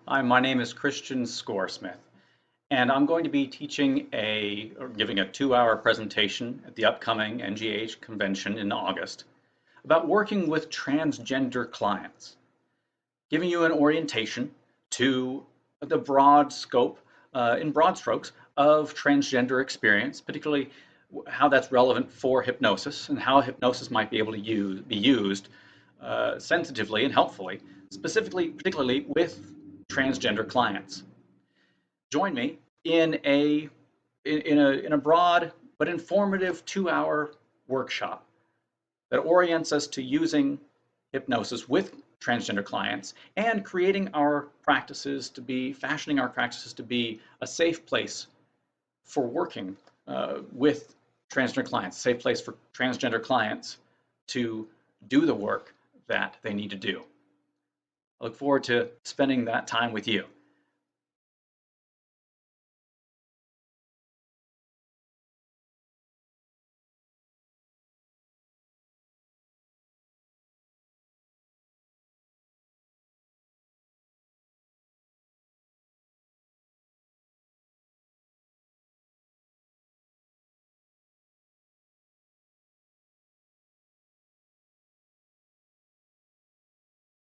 Hi, my name is Christian Skoorsmith, and I'm going to be teaching or giving a 2-hour presentation at the upcoming NGH convention in August about working with transgender clients, giving you an orientation to the broad scope, in broad strokes, of transgender experience, particularly how that's relevant for hypnosis and how hypnosis might be able to be used sensitively and helpfully, particularly with transgender clients. Join me in a broad but informative 2-hour workshop that orients us to using hypnosis with transgender clients and fashioning our practices to be a safe place for working with transgender clients, a safe place for transgender clients to do the work that they need to do. I look forward to spending that time with you.